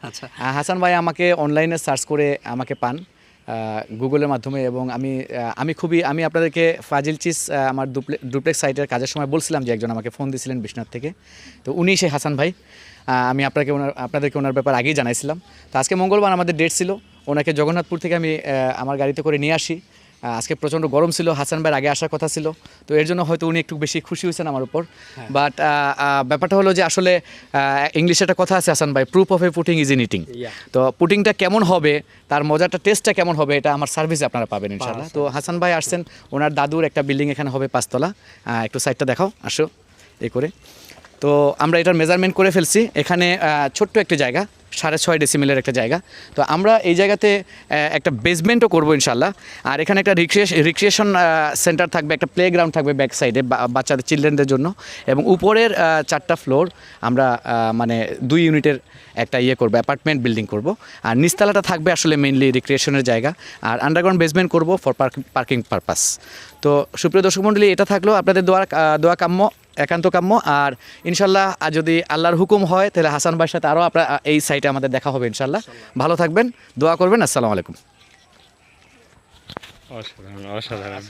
আচ্ছা। হাসান ভাই আমাকে অনলাইনে সার্চ করে আমাকে পান গুগলের মাধ্যমে এবং আমি আপনাদেরকে ফাজিল চিজ আমার ডুপ্লেক্স সাইটের কাজের সময় বলছিলাম যে একজন আমাকে ফোন দিয়েছিলেন বিশ্বনাথ থেকে, তো উনি সেই হাসান ভাই। আমি আপনাদেরকে ওনার ব্যাপার আগেই জানাইছিলাম। তো আজকে মঙ্গলবার আমাদের ডেট ছিল, ওনাকে জগন্নাথপুর থেকে আমি আমার গাড়িতে করে নিয়ে আসি। আজকে প্রচণ্ড গরম ছিল, হাসান ভাইয়ের আগে আসার কথা ছিল, তো এর জন্য হয়তো উনি একটু বেশি খুশি হয়েছেন আমার উপর। বাট ব্যাপারটা হলো যে আসলে ইংলিশে একটা কথা আছে হাসান ভাই, proof of A putting is in eating. তো পুটিংটা কেমন হবে, তার মজাটা টেস্টটা কেমন হবে, এটা আমার সার্ভিসে আপনারা পাবেন ইনশাআল্লাহ। তো হাসান ভাই আসছেন, ওনার দাদুর একটা বিল্ডিং এখানে হবে 5 তলা। একটু সাইডটা দেখাও, আসো এই করে। তো আমরা এটার মেজারমেন্ট করে ফেলছি। এখানে ছোট্ট একটা জায়গা, 6.5 ডেসিমেলের একটা জায়গা। তো আমরা এই জায়গাতে একটা বেসমেন্টও করবো ইনশাল্লাহ। আর এখানে একটা রিক্রিয়েশন সেন্টার থাকবে, একটা প্লে গ্রাউন্ড থাকবে ব্যাক সাইডে বাচ্চাদের, চিলড্রেনদের জন্য। এবং উপরের 4টা ফ্লোর আমরা মানে 2 ইউনিটের একটা করবো, অ্যাপার্টমেন্ট বিল্ডিং করব। আর নিচতলাটা থাকবে আসলে মেইনলি রিক্রিয়েশনের জায়গা, আর আন্ডারগ্রাউন্ড বেসমেন্ট করব ফর পার্কিং পারপাস। তো সুপ্রিয় দর্শক মণ্ডলী, এটা থাকলো আপনাদের দোয়া কাম্য, একান্ত কাম্য। আর ইনশাল্লাহ যদি আল্লাহর হুকুম হয় তাহলে হাসান ভাইয়ের সাথে আরও আপনার এই সাইটে আমাদের দেখা হবে ইনশাল্লাহ। ভালো থাকবেন, দোয়া করবেন। আসসালামু আলাইকুম। অসাধারণ অসাধারণ।